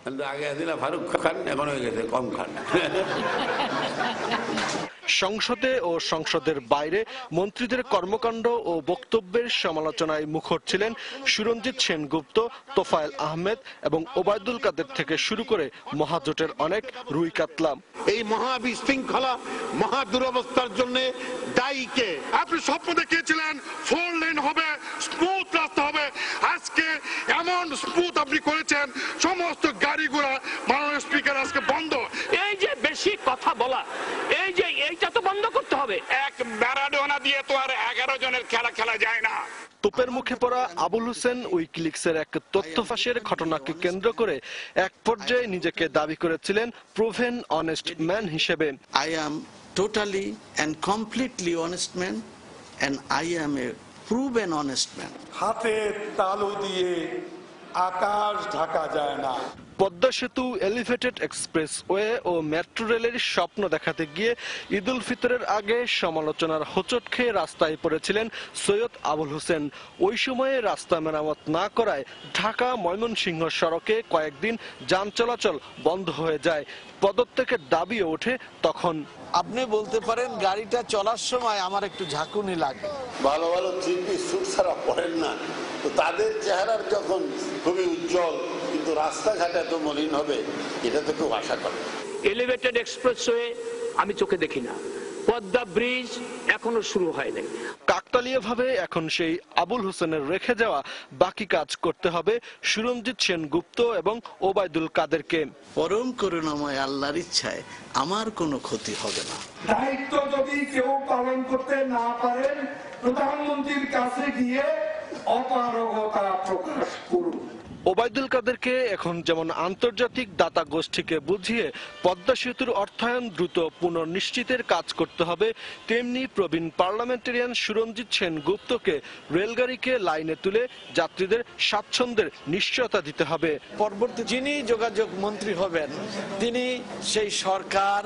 আগে ছিল ফারুক খান, এখন হয়ে গেছে কম খান। সংসদে ও সংসদের বাইরে মন্ত্রীদের কর্মকাণ্ড ও বক্তব্যের সমালোচনায় মুখর ছিলেন সুরঞ্জিত সেনগুপ্ত, তোফায়েল আহমেদ এবং ওবায়দুল কাদের থেকে শুরু করে মহাজোটের অনেক রুই কাতলা। এই মহা বিশৃঙ্খলা, মহা দুরবস্থার জন্য দায়ী কে? আপনি স্বপ্ন দেখিয়েছিলেন 4 লেন হবে, স্মুথ রাস্তা হবে, আজকে এমন স্মুথ আপনি করেছেন সমস্ত গাড়ি ঘোড়া মাননীয় স্পিকার আজকে বন্ধ। এই যে বেশি কথা বলা, এইটা তো বন্ধ করতে হবে। এক ম্যারাডোনা দিয়ে তো আর 11 জনের খেলা যায় না। তোপের মুখে পড়া আবুল হোসেন উইকিলিক্সের এক তথ্য ফাঁসের ঘটনাকে কেন্দ্র করে এক পর্যায়ে নিজেকে দাবি করেছিলেন প্রুভেন অনেস্ট ম্যান হিসেবে। I am totally and completely honest man and I am a proven honest man. হাতে তালু দিয়ে আকাশ ঢাকা যায় না। পদ্মা সেতু, এলিভেটেড এক্সপ্রেসওয়ে ও মেট্রো রেলের স্বপ্ন দেখাতে গিয়ে ঈদুল ফিতরের আগে সমালোচনার হোঁচট খেয়ে রাস্তায় পড়েছিলেন সৈয়দ আবুল হোসেন। ওই সময়ে রাস্তা মেরামত না করায় ঢাকা ময়মনসিংহ সড়কে কয়েকদিন যান চলাচল বন্ধ হয়ে যায়। পদত্যাগের দাবিও ওঠে তখন। আপনি বলতে পারেন গাড়িটা চলার সময় আমার একটু ঝাঁকুনি লাগে। ভালো ভালো 3 পিস স্যুট ছাড়া পড়েন না, তো তাদের চেহারার যখন খুবই উজ্জ্বল, কিন্তু রাস্তাঘাট এত মলিন হবে এটা তো কেউ আশা করে। এলিভেটেড এক্সপ্রেসওয়ে আমি চোখে দেখি না, পদ্মা ব্রিজ এখনো শুরু হয়নি। কাকতালীয়ভাবে এখন সেই আবুল হোসেনের রেখে যাওয়া বাকি কাজ করতে হবে সুরঞ্জিত সেনগুপ্ত এবং ওবায়দুল কাদেরকে। পরম করুণাময় আল্লাহর ইচ্ছায় আমার কোনো ক্ষতি হবে না। দায়িত্ব যদি কেউ পালন করতে না পারেন, প্রধানমন্ত্রীর কাছে গিয়ে অপারগতা প্রকাশ করুন। ওবায়দুল কাদেরকে এখন যেমন আন্তর্জাতিক দাতা গোষ্ঠীকে বুঝিয়ে পদ্মা সেতুর অর্থায়ন দ্রুত পুনর্নিশ্চিতের কাজ করতে হবে, তেমনি প্রবীণ পার্লামেন্টারিয়ান সুরঞ্জিত সেনগুপ্তকে রেলগাড়িকে লাইনে তুলে যাত্রীদের স্বাচ্ছন্দ্যের নিশ্চয়তা দিতে হবে। পরবর্তী যিনি যোগাযোগ মন্ত্রী হবেন তিনি সেই সরকার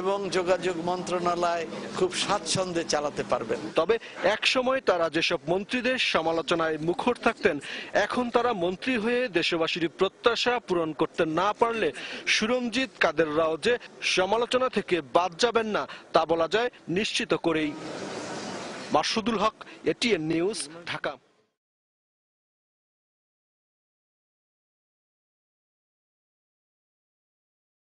এবং যোগাযোগ মন্ত্রণালয় খুব স্বাচ্ছন্দ্যে চালাতে পারবেন। তবে একসময় তারা যেসব মন্ত্রীদের সমালোচনায় মুখর থাকতেন, এখন তারা মন্ত্রী হয়ে দেশবাসীর প্রত্যাশা পূরণ করতে না পারলে সুরঞ্জিত কাদেররাও যে সমালোচনা থেকে বাদ যাবেন না তা বলা যায় নিশ্চিত করেই। মাসুদুল হক, এটিএন নিউজ, ঢাকা।